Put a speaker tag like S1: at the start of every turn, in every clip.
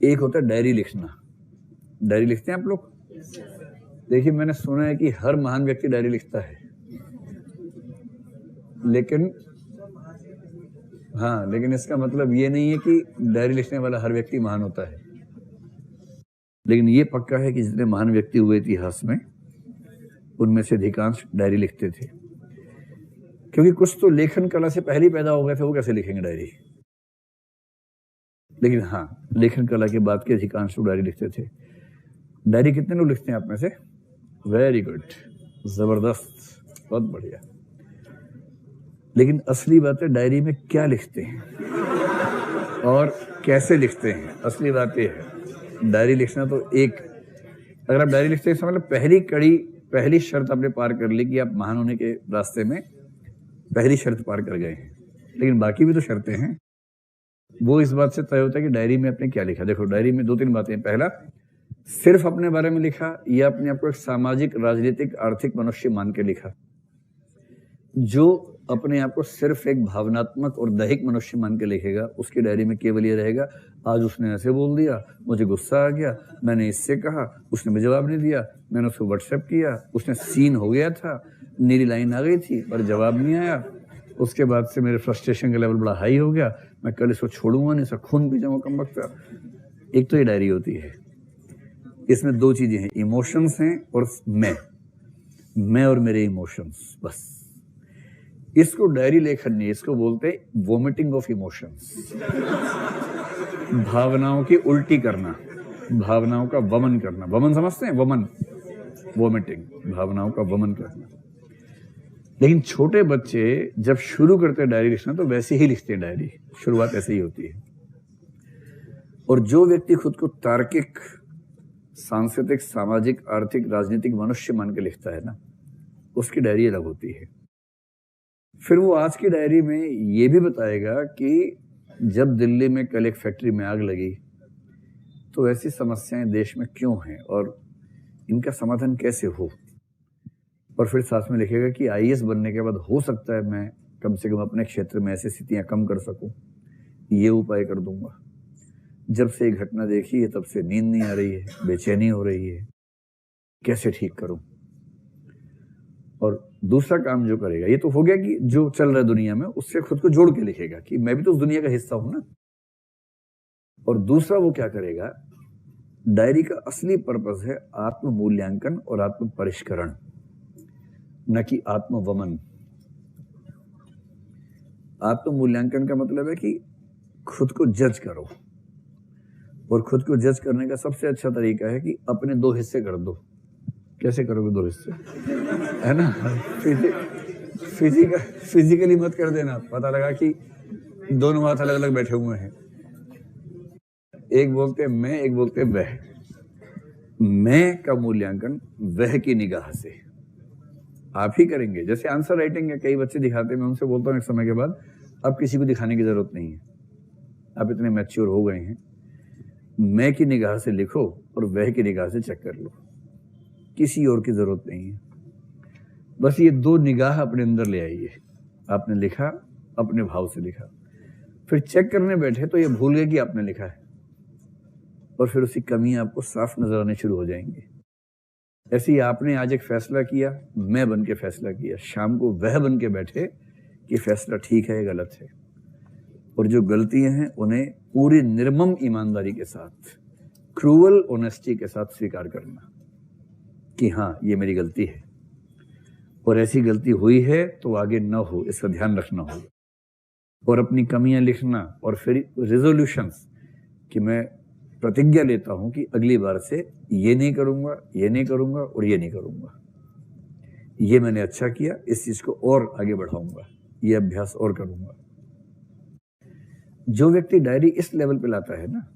S1: एक होता है डायरी लिखना। डायरी लिखते हैं आप लोग? देखिए, मैंने सुना है कि हर महान व्यक्ति डायरी लिखता है, लेकिन हाँ, लेकिन इसका मतलब ये नहीं है कि डायरी लिखने वाला हर व्यक्ति महान होता है। लेकिन ये पक्का है कि जितने महान व्यक्ति हुए इतिहास में, उनमें से अधिकांश डायरी लिखते थे, क्योंकि कुछ तो लेखन कला से पहले ही पैदा हो गए थे, वो कैसे लिखेंगे डायरी। लेकिन हाँ, लेखन कला के बाद के अधिकांश लोग डायरी लिखते थे। डायरी कितने लोग लिखते हैं आप में से? वेरी गुड, जबरदस्त, बहुत बढ़िया। लेकिन असली बात है डायरी में क्या लिखते हैं और कैसे लिखते हैं, असली बात यह है। डायरी लिखना तो एक, अगर आप डायरी लिखते हैं समझ लो पहली कड़ी, पहली शर्त आपने पार कर ली कि आप महान होने के रास्ते में पहली शर्त पार कर गए हैं। लेकिन बाकी भी तो शर्तें हैं, वो इस बात से तय होता है कि डायरी में आपने क्या लिखा। देखो, डायरी में दो तीन बातें हैं। पहला, सिर्फ अपने बारे में लिखा या अपने आप को एक सामाजिक, राजनीतिक, आर्थिक मनुष्य मान के लिखा। जो अपने आप को सिर्फ एक भावनात्मक और दैहिक मनुष्य मान के लिखेगा, उसकी डायरी में केवल ये रहेगा, आज उसने ऐसे बोल दिया, मुझे गुस्सा आ गया, मैंने इससे कहा, उसने मुझे जवाब नहीं दिया, मैंने उसको व्हाट्सएप किया, उसने सीन हो गया था, नीली लाइन आ गई थी पर जवाब नहीं आया, उसके बाद से मेरे फ्रस्ट्रेशन का लेवल बड़ा हाई हो गया, मैं कल इसको छोड़ूंगा नहीं, इसका खून पी जाऊंगा कम वक्त। एक तो ये डायरी होती है, इसमें दो चीजें हैं, इमोशंस हैं और मैं और मेरे इमोशंस, बस। इसको डायरी लेखन नहीं, इसको बोलते हैं वोमिटिंग ऑफ इमोशंस। भावनाओं की उल्टी करना, भावनाओं का वमन करना। वमन समझते हैं? वमन, वोमिटिंग, भावनाओं का वमन करना। लेकिन छोटे बच्चे जब शुरू करते हैं डायरी लिखना तो वैसे ही लिखते हैं डायरी, शुरुआत ऐसे ही होती है। और जो व्यक्ति खुद को तार्किक, सांस्कृतिक, सामाजिक, आर्थिक, राजनीतिक मनुष्य मान के लिखता है ना, उसकी डायरी अलग होती है। फिर वो आज की डायरी में ये भी बताएगा कि जब दिल्ली में कल एक फैक्ट्री में आग लगी तो ऐसी समस्याएं देश में क्यों हैं और इनका समाधान कैसे हो। और फिर साथ में लिखेगा कि आईएएस बनने के बाद हो सकता है मैं कम से कम अपने क्षेत्र में ऐसी स्थितियां कम कर सकूं, ये उपाय कर दूंगा। जब से ये घटना देखी है तब से नींद नहीं आ रही है, बेचैनी हो रही है, कैसे ठीक करूं। और दूसरा काम जो करेगा, ये तो हो गया कि जो चल रहा है दुनिया में उससे खुद को जोड़ के लिखेगा कि मैं भी तो उस दुनिया का हिस्सा हूं ना। और दूसरा वो क्या करेगा, डायरी का असली पर्पस है आत्म मूल्यांकन और आत्म परिष्करण, न कि आत्म वमन। आत्म मूल्यांकन का मतलब है कि खुद को जज करो, और खुद को जज करने का सबसे अच्छा तरीका है कि अपने दो हिस्से कर दो। कैसे करोगे दो हिस्से, है ना? फिजिकली मत कर देना, पता लगा कि दोनों हाथ अलग अलग बैठे हुए हैं, एक बोलते मैं, एक बोलते वह। मैं का मूल्यांकन वह की निगाह से आप ही करेंगे। जैसे आंसर राइटिंग है, कई बच्चे दिखाते हैं, मैं उनसे बोलता हूँ एक समय के बाद, अब किसी को दिखाने की जरूरत नहीं है, आप इतने मैच्योर हो गए हैं, मैं की निगाह से लिखो और वह की निगाह से चेक कर लो, किसी और की जरूरत नहीं है। बस ये दो निगाह अपने अंदर ले आइए। आपने लिखा, अपने भाव से लिखा, फिर चेक करने बैठे तो ये भूल गए कि आपने लिखा है, और फिर उसकी कमियां आपको साफ नजर आने शुरू हो जाएंगी। ऐसे ही आपने आज एक फैसला किया, मैं बन के फैसला किया, शाम को वह बन के बैठे कि फैसला ठीक है या गलत है, और जो गलतियां हैं उन्हें पूरी निर्मम ईमानदारी के साथ, क्रूअल ऑनेस्टी के साथ स्वीकार करना कि हाँ ये मेरी गलती है, और ऐसी गलती हुई है तो आगे न हो, इसका ध्यान रखना होगा। और अपनी कमियां लिखना, और फिर रिजोल्यूशंस कि मैं प्रतिज्ञा लेता हूं कि अगली बार से ये नहीं करूंगा, ये नहीं करूंगा और ये नहीं करूंगा, ये मैंने अच्छा किया, इस चीज को और आगे बढ़ाऊंगा, ये अभ्यास और करूंगा। जो व्यक्ति डायरी इस लेवल पे लाता है ना,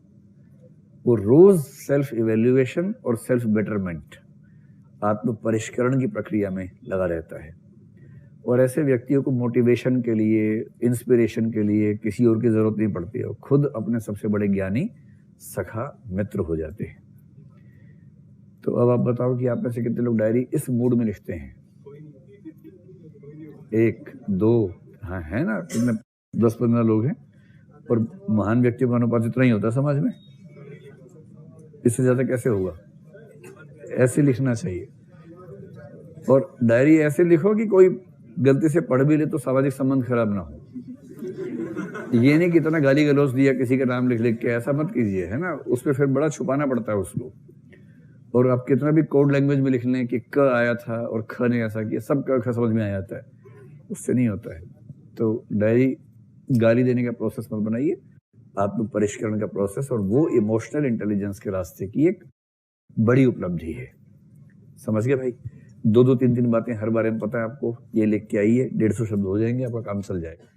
S1: वो रोज सेल्फ इवेल्युएशन और सेल्फ बेटरमेंट, आत्म परिष्करण की प्रक्रिया में लगा रहता है। और ऐसे व्यक्तियों को मोटिवेशन के लिए, इंस्पिरेशन के लिए किसी और की जरूरत नहीं पड़ती है, खुद अपने सबसे बड़े ज्ञानी, सखा, मित्र हो जाते हैं। तो अब आप बताओ कि आप में से कितने लोग डायरी इस मूड में लिखते हैं? एक दो, हाँ है ना, कितने 10-15 लोग हैं, और महान व्यक्तियों का अनुपात इतना ही होता है समाज में। इससे ज्यादा कैसे होगा? ऐसे लिखना चाहिए। और डायरी ऐसे लिखो कि कोई गलती से पढ़ भी ले तो सामाजिक संबंध खराब ना हो। ये नहीं कि इतना गाली गलौज दिया किसी का नाम लिख लिख के, ऐसा मत कीजिए, है ना। उसमें फिर बड़ा छुपाना पड़ता है उसको। और आप कितना भी कोड लैंग्वेज में लिख लें कि क आया था और ख ने ऐसा किया, सब क ख समझ में आ जाता है, उससे नहीं होता है। तो डायरी गाली देने का प्रोसेस मत बनाइए, आत्म परिष्करण का प्रोसेस, और वो इमोशनल इंटेलिजेंस के रास्ते की एक बड़ी उपलब्धि है। समझ गए भाई? 2-2 3-3 बातें हर बारे में पता है आपको, ये लिख के आइए, 150 शब्द हो जाएंगे, आपका काम चल जाएगा।